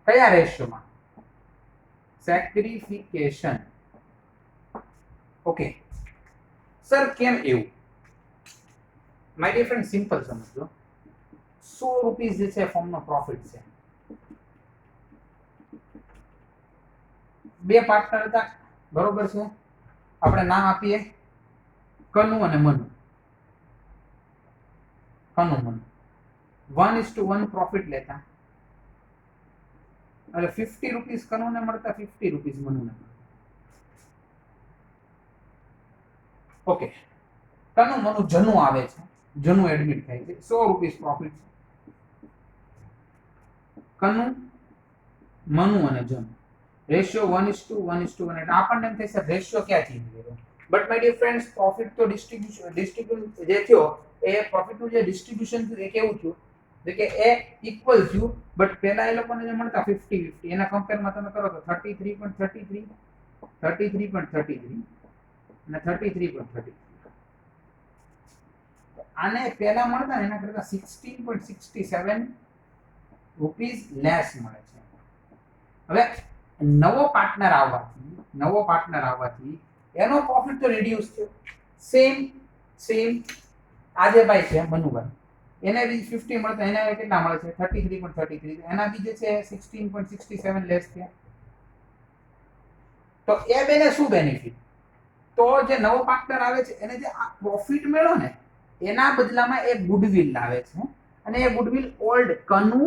કયા રેશિયોમાં? સેક્રિફિકેશન. ઓકે સર કેમ એવું? માય ડિયર ફ્રેન્ડ સિમ્પલ સમજો. 100 રૂપીસ જે છે ફોર્મનો પ્રોફિટ છે. બે પાર્ટનર હતા બરોબર છે. આપણે નામ આપીએ કનુ અને મનુ. કનુ મનુ 1:1 પ્રોફિટ લેતા એટલે 50 રૂપીસ કનુને મળતા 50 રૂપીસ મનુને મળતા. ઓકે, કનુ મનુ જનુ આવે છે, જનુ એડમિટ થાય છે, 100 રૂપીસ પ્રોફિટ છે. કનુ મનુ અને જનુ રેશિયો 1:1 એટલે આપણને એમ થાય છે રેશિયો ક્યાં ચેન્જ કર્યો. But my dear friends profit તો ડિસ્ટ્રીબ્યુશન જે થયો એ પ્રોફિટનું જે ડિસ્ટ્રીબ્યુશન થયું એ કેવું થયું? એટલે કે એ ઇક્વલ થયું, બટ પહેલા એ લોકોને જે મળતા 50-50 એના કમ્પેરમાં તમે કરો તો 33.33 33.33 અને 33.33 આને પહેલા મળતા ને એના કરતા 16.67 રૂપીસ લેસ મળે છે. હવે નવો પાર્ટનર આવવાથી એનો પ્રોફિટ તો રિડ્યુસ થયો. સેમ આ જે ભાઈ છે મનુભાઈ, એને બી 50 મળતા એને કેટલા મળે છે 33.33, એના બી જે છે 16.67 લેસ થયા. તો એ બેને શું બેનિફિટ? તો જે નવો પાર્ટનર આવે છે એને જે આ પ્રોફિટ મળ્યો ને એના બદલામાં એ ગુડવિલ લાવે છે, અને એ ગુડવિલ ઓલ્ડ કનુ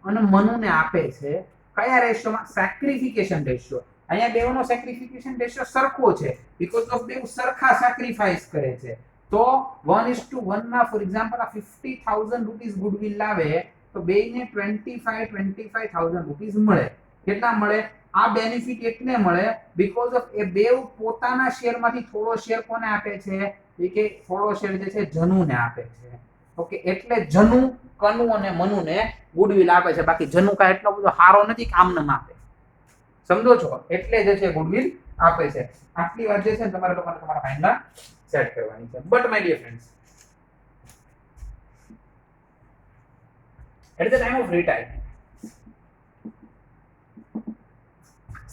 અને મનુને આપે છે. કયા રેશિયોમાં? સેક્રિફિકેશન રેશિયો. અહીંયા બેવનો સેક્રિફિકેશન રેશિયો સરખો છે બીકોઝ ઓફ બેવ સરખા સેક્રિફાઈસ કરે છે. તો 1:1 માં ફોર એક્ઝામ્પલ આ 50,000 રૂપીસ ગુડવિલ લાવે તો બેયને 25,000 રૂપીસ મળે. કેટલા મળે? આ બેનિફિટ એટલે મળે બીકોઝ ઓફ એ બેવ પોતાના શેરમાંથી થોડો શેર કોને આપે છે? એ કે થોડો શેર જે છે જનુને આપે છે. ઓકે, એટલે જનુ કનુ અને મનુને ગુડવિલ આપે છે. બાકી જનુ કા એટલો બધો હારો નથી કે આમને આપે, સમજો છો? એટલે જે છે ગુડવિલ આપે છે. આટલી વાત જે છે તમારે લોકોને તમારા માઇન્ડમાં સેટ કરવાની છે. But my dear friends, at the time of retirement,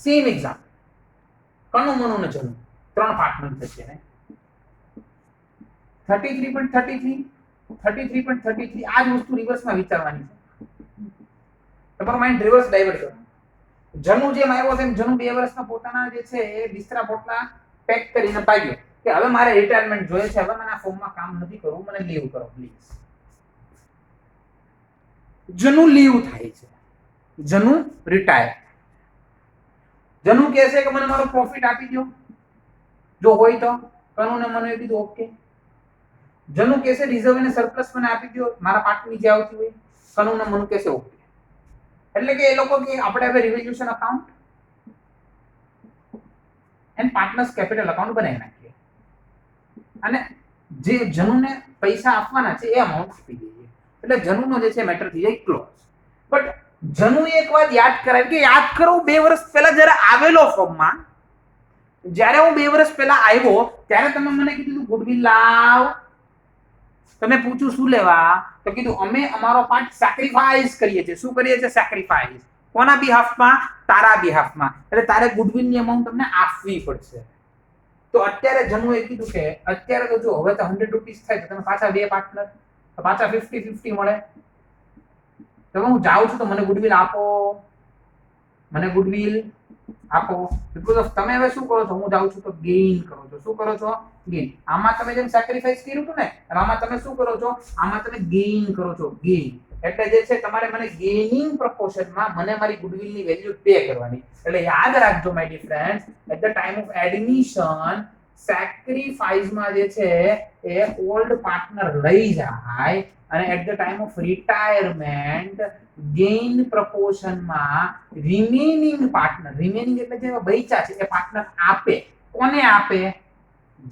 same example, Kanu Manu ને જનુ ત્રણ પાર્ટનર છે ને 33.33 આ જ વસ્તુ રિવર્સમાં વિચારવાની છે. તમારો માઇન્ડ રિવર્સ ડાયવર્ટ કરો. જનુ જેમ આવ્યો તેમ જનુ 2 વર્ષના પોતાના જે છે એ બિસ્તરા પોટલા પેક કરીને ભાગ્યો કે હવે મારે રિટાયરમેન્ટ જોઈએ છે, હવે મને આ ફોર્મમાં કામ નથી કરવું, મને લીવ કરો પ્લીઝ. જનુ લીવ થાય છે, જનુ રિટાયર. જનુ કહે છે કે મને મારો પ્રોફિટ આપી દો, જો હોય તો. કનુને મને કીધું ઓકે. જનુ કહે છે રિઝર્વ અને સરપ્લસ મને આપી દો, મારા પાર્ટની જે આવતી હોય. કનુને મનુ કહે છે ઓકે. એટલે કે એ લોકો કે આપણે હવે revolution account and partners capital account બનાવી નાખીએ અને જે જનુને પૈસા આપવાના છે એ અમાઉન્ટ આપી દઈએ. એટલે જનુનો જે છે મેટર થઈ જાય ક્લોઝ. બટ જનુએ એક વાત યાદ કરાવી કે યાદ કરો 2 વર્ષ પહેલા જ્યારે આવેલો ફોર્મમાં, જ્યારે હું 2 વર્ષ પહેલા આવ્યો ત્યારે તમે મને કીધું ગુડવિલ લાવ. તમે પૂછું શું લેવા, તો કીધું અમે અમારો પાર્ટ સેક્રિફાઈસ કરીએ છીએ. શું કરીએ છીએ? સેક્રિફાઈસ. કોના બિહાફમાં? તારા બિહાફમાં. એટલે તારે ગુડવિલની અમાઉન્ટ તમને આપવી પડશે. તો અત્યારે જનુએ કીધું કે અત્યારે તો જો હવે તો 100 રૂપીસ થાય તો તમે પાછા બે પાર્ટનર તો પાછા 50-50 મળે. તો હું જાઉં છું તો મને ગુડવિલ આપો, મને ગુડવિલ આપો. બીકોઝ ઓફ તમે હવે શું કરો છો? હું જાઉં છું તો ગેઇન કરો છો. શું કરો છો? ગેઇન. આમાં તમે જેમ સેક્રિફાઈસ કર્યું હતું ને, આમાં તમે શું કરો છો? આમાં તમે ગેઇન કરો છો. ગેઇન એટલે જે છે તમારે મને ગેઇનિંગ પ્રપોર્શનમાં મને મારી ગુડવિલની વેલ્યુ પે કરવાની. એટલે યાદ રાખજો my dear friends, at the time of admission સેક્રિફાઈસમાં જે છે એ ઓલ્ડ પાર્ટનર લઈ જાય અને at the time of retirement gain પ્રપોર્શનમાં રિમેનિંગ પાર્ટનર, રિમેનિંગ એટલે જે બચ્યા છે એ પાર્ટનર આપે. કોને આપે?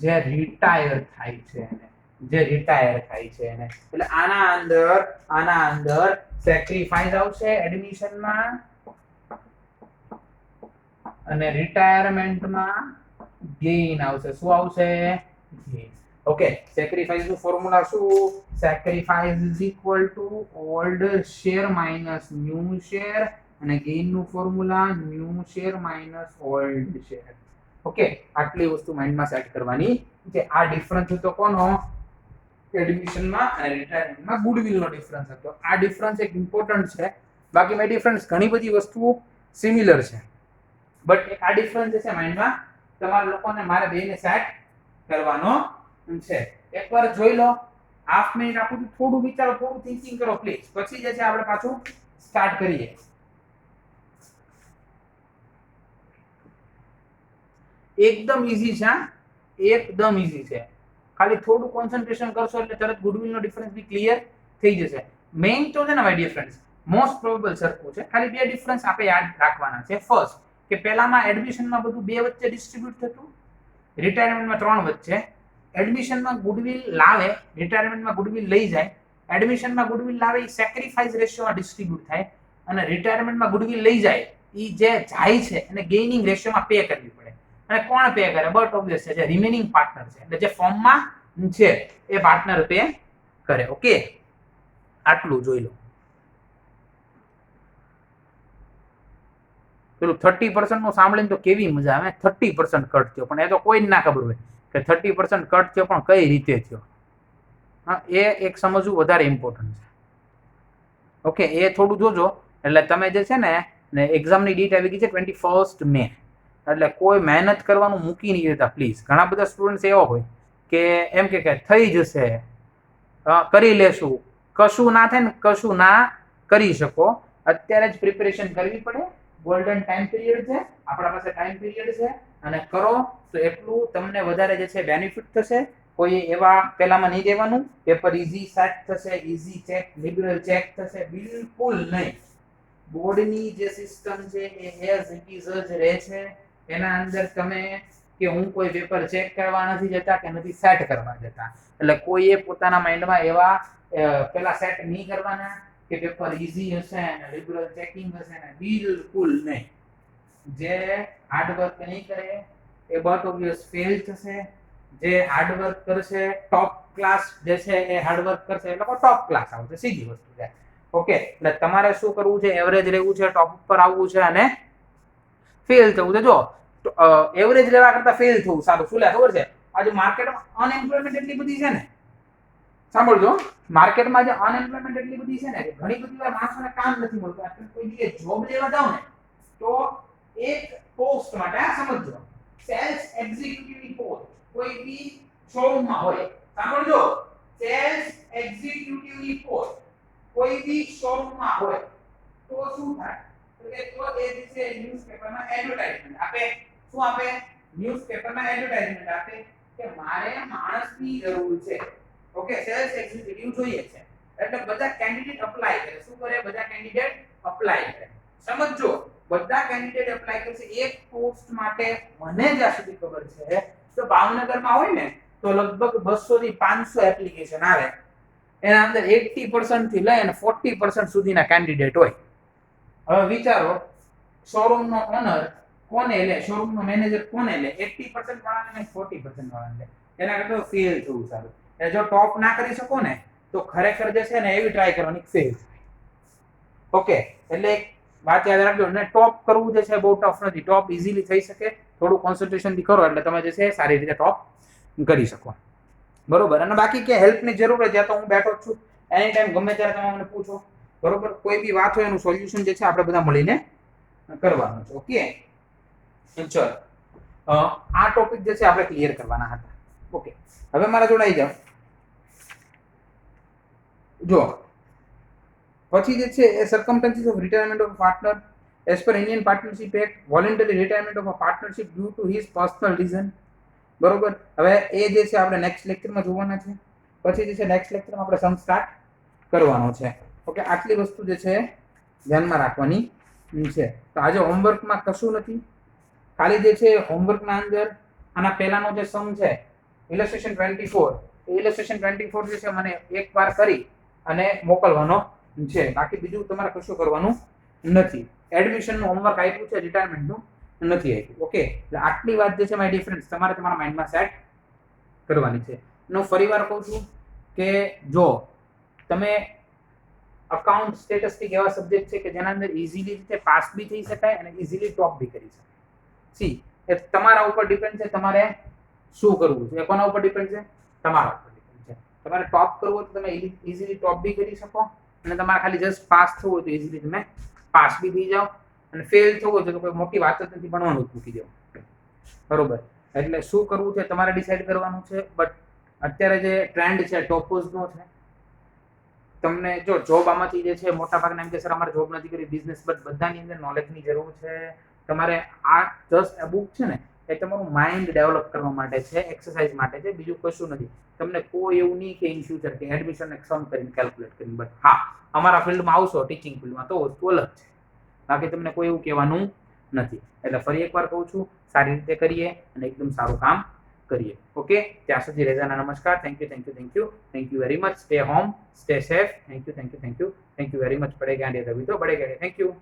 જે રિટાયર થાય છે એને, જે રિટાયર થાય છે એને. એટલે આના અંદર સેક્રિફાઈસ આવશે એડમિશનમાં અને રિટાયરમેન્ટમાં ગેઇન આવશે. શું આવશે? ગેઇન. ઓકે, સેક્રિફાઈસ નું ફોર્મ્યુલા શું? Sacrifice is equal to old share minus new share અને ગેઇન નું formula new share minus old share. Okay, આટલી વસ્તુ માઇન્ડમાં સેટ કરવાની છે. આ ડિફરન્સ હતો કોનો? એડમિશનમાં અને રિટાયરમેન્ટમાં ગુડવિલનો ડિફરન્સ હતો. આ ડિફરન્સ એક ઇમ્પોર્ટન્ટ છે. બાકી માય ડિફરન્સ ઘણી બધી વસ્તુઓ સિમિલર છે, બટ એક આ ડિફરન્સ છે માઇન્ડમાં તમારા લોકોને મારે બેને સેટ કરવાનો છે. એકવાર જોઈ લો, હાફ મિનિટ આપું છું, થોડું વિચારો, થોડું થિંકિંગ કરો પ્લીઝ. પછી જે છે આપણે પાછું સ્ટાર્ટ કરીએ. એકદમ ઈઝી છે, એકદમ ઈઝી છે. ખાલી થોડું કોન્સન્ટ્રેશન કરશો એટલે તરત ગુડવિલ નો ડિફરન્સ બી ક્લિયર થઈ જશે. મેઇન તો છે ને my dear friends, most probable સરખું છે. ખાલી બે ડિફરન્સ આપણે યાદ રાખવાના છે. ફર્સ્ટ કે પહેલામાં એડમિશનમાં બધું 2 વચ્ચે ડિસ્ટ્રીબ્યુટ થતું, રિટાયરમેન્ટમાં 3 વચ્ચે. એડમિશનમાં ગુડવિલ લાવે, રિટાયરમેન્ટમાં ગુડવિલ લઈ જાય. એડમિશનમાં ગુડવિલ લાવે એ સેક્રિફાઈસ રેશિયોમાં ડિસ્ટ્રીબ્યુટ થાય અને રિટાયરમેન્ટમાં ગુડવિલ લઈ જાય એ જે જાય છે એને ગેઇનિંગ રેશિયોમાં પે કરવી પડે. અને કોણ પે કરે? બટ ઓબ્વિયસ છે જે રિમેનિંગ પાર્ટનર છે, એટલે જે ફોર્મમાં છે એ પાર્ટનર પે કરે. ઓકે, આટલું જોઈ લો. પેલું 30% નું સાંભળીને તો કેવી મજા આવે, 30% કટ થયો, પણ એ તો કોઈ ના ખબર હોય કે 30% કટ થયો પણ કઈ રીતે થયો. હા, એ એક સમજવું વધારે ઇમ્પોર્ટન્ટ છે. ઓકે, એ થોડું જોજો. એટલે તમે જે છે ને એક્ઝામની ડેટ આવી ગઈ છે 21 મે, એટલે કોઈ મહેનત કરવાનું મૂકી નહીં દેતા પ્લીઝ. ઘણા બધા સ્ટુડન્ટ્સ એવા હોય કે એમ કે થઈ જશે, કરી લેશું, કશું ના થાય ને કશું ના કરી શકો. અત્યારે જ પ્રિપેરેશન કરવી પડે. ગોલ્ડન ટાઈમ પીરિયડ છે, આપણા પાસે ટાઈમ પીરિયડ છે, અને કરો તો એટલું તમને વધારે જે છે બેનિફિટ થશે. કોઈ એવા પેલામાં નહીં દેવાનું, પેપર ઈઝી સેટ થશે, ઈઝી ચેક, લિબરલ ચેક થશે, બિલકુલ નહીં. બોર્ડની જે સિસ્ટમ છે એ એઝ ઇટ ઇઝ જ રહે છે. એના અંદર તમે કે હું કોઈ પેપર ચેક કરવા નથી જતા કે નથી સેટ કરવા જતા, એટલે કોઈએ પોતાના માઇન્ડમાં એવા પેલા સેટ નહીં કરવાના કે પેપર ઈઝી હશે અને લિબરલ ચેકિંગ હશે ને, બિલકુલ નહીં. જે હાર્ડવર્ક નહીં કરે એ બટ ઓબ્વિયસ ફેલ થશે. જે હાર્ડવર્ક કરશે, ટોપ ક્લાસ જે છે એ હાર્ડવર્ક કરશે એટલે ટોપ ક્લાસ આવશે, સીધી વસ્તુ છે. ઓકે, એટલે તમારે શું કરવું છે? એવરેજ રહેવું છે, ટોપ ઉપર આવવું છે અને ફેલ થવું છે. જો એવરેજ લેવા કરતા ફેલ થવું સારું. શું લે ખબર છે? આજે માર્કેટમાં અનએમ્પ્લોયમેન્ટ એટલી બધી છે ને, સાંભળજો, માર્કેટમાં જે અનએમ્પ્લોયમેન્ટ એટલી બધી છે ને કે ઘણી બધી વાર માણસોને કામ નથી મળતું. આપણે કોઈ જગ્યાએ જોબ લેવા જાવ ને તો એક પોસ્ટ માટે સમજો, સેલ્સ એક્ઝિક્યુટિવની પોસ્ટ કોઈ બી શોરૂમમાં હોય, સાંભળજો, સેલ્સ એક્ઝિક્યુટિવની પોસ્ટ કોઈ બી શોરૂમમાં હોય તો શું થાય? તો એ દિવસે ન્યૂઝપેપરમાં એડવર્ટાઇઝમેન્ટ આપે. શું આપે? ન્યૂઝપેપરમાં એડવર્ટાઇઝમેન્ટ આપે કે મારે માણસની જરૂર છે. ઓકે, સેલ્સ એક્ઝિક્યુટિવ જોઈએ છે, એટલે બધા કેન્ડિડેટ અપ્લાય કરે. શું કરે? બધા કેન્ડિડેટ અપ્લાય કરે. સમજો, બધા કેન્ડિડેટ અપ્લાય કરશે એક પોસ્ટ માટે. મને જ્યાં સુધી ખબર છે તો ભાવનગરમાં હોય ને તો લગભગ 200 થી 500 એપ્લિકેશન આવે. એના અંદર 80% થી લઈને 40% સુધીના કેન્ડિડેટ હોય. હવે વિચારો, શોરૂમનો ઓનર કોને લે, શોરૂમનો મેનેજર કોને લે? 80% વાળાને 40% વાળાને લે. એના કરતા ફેલ થવું સારું. જો ટોપ ના કરી શકો ને તો ખરેખર જે છે ને એવી ટ્રાય કરવાની ફેલ થાય. ઓકે, એટલે વાત યાદ રાખજો. અને ટોપ કરવું જે છે બહુ ટફ નથી. ટોપ ઈઝીલી થઈ શકે, થોડું કોન્સન્ટ્રેશન થી કરો એટલે તમે જે છે સારી રીતે ટોપ કરી શકો. બરોબર. અને બાકી કે હેલ્પની જરૂર હોય ત્યાં તો હું બેઠો જ છું, એની ટાઈમ ગમે ત્યારે તમે મને પૂછો. બરોબર. કોઈ બી વાત હોય એનું સોલ્યુશન જે છે આપણે બધા મળીને કરવાનું છે. ઓકે, ચલો, આ ટોપિક જે છે આપણે ક્લિયર કરવાના હતા. ઓકે, હવે મારા જોડે આવી જાઓ. જો પછી જે છે એ circumstances of retirement of partner as per Indian partnership act, voluntary retirement of a partnership due to his personal reason. બરોબર. હવે એ જે છે આપણે નેક્સ્ટ લેક્ચરમાં જોવાના છે. પછી જે છે નેક્સ્ટ લેક્ચરમાં આપણે સમ સ્ટાર્ટ કરવાનો છે. ઓકે, આટલી વસ્તુ જે છે ધ્યાનમાં રાખવાની છે. તો આજે હોમવર્કમાં કશું નથી, ખાલી જે છે હોમવર્કના અંદર આના પહેલાનો જે સમ છે ઇલસ્ટ્રેશન 24, એ ઇલસ્ટ્રેશન 24 જે છે મને એકવાર કરી અને મોકલવાનો છે. બાકી બીજું તમારે કશું કરવાનું નથી. એડમિશનનું હોમવર્ક આપ્યું છે, રિટાયરમેન્ટનું નથી આપ્યું. ઓકે, એટલે આટલી વાત જે છે માય ડિફરન્સ તમારે તમારા માઇન્ડમાં સેટ કરવાની છે. હું ફરીવાર કહું છું કે જો તમે અકાઉન્ટ સ્ટેટિસ્ટિક એવા સબ્જેક્ટ છે કે જેના અંદર ઈઝીલી રીતે પાસ બી થઈ શકાય અને ઈઝીલી ટોપ બી કરી શકાય. સી, એ તમારા ઉપર ડિપેન્ડ છે તમારે શું કરવું છે. કોના ઉપર ડિપેન્ડ છે? તમારા ઉપર ડિપેન્ડ છે. તમારે ટોપ કરવું હોય તો તમે ઈઝીલી ટોપ બી કરી શકો, અને તમારે ખાલી જસ્ટ પાસ થવું હોય તો ઈઝીલી તમે પાસ બી થઈ જાઓ, અને ફેલ થવું હોય તો કોઈ મોટી વાત જ નથી, ભણવાનું જ મૂકી જાઓ. બરોબર. એટલે શું કરવું છે તમારે ડિસાઈડ કરવાનું છે. બટ અત્યારે જે ટ્રેન્ડ છે ટોપર્સનો છે. તમને જો જોબ આમાંથી જે છે મોટા ભાગના એમ કે સર અમારે જોબ નથી કરી, બિઝનેસ, બટ બધાની અંદર નોલેજની જરૂર છે. તમારે આ જસ્ટ આ બુક છે ને એ તમારું માઇન્ડ ડેવલપ કરવા માટે છે, એક્સરસાઇઝ માટે છે, બીજું કશું નથી. તમને કોઈ એવું નહીં કે ઇન ફ્યુચર કે એડમિશન સમ કરીને કેલ્ક્યુલેટ કરીને, બટ હા અમારા ફિલ્ડમાં આવશો ટીચિંગ ફિલ્ડમાં તો વસ્તુ અલગ છે. બાકી તમને કોઈ એવું કહેવાનું નથી. એટલે ફરી એકવાર કહું છું, સારી રીતે કરીએ અને એકદમ સારું કામ કરીએ. ઓકે, ત્યાં સુધી રેઝાના નમસ્કાર. Thank you very much. Stay home, stay safe. Thank you very much. बढ़ेगा इंडिया तभी तो बढ़ेगा. Thank you.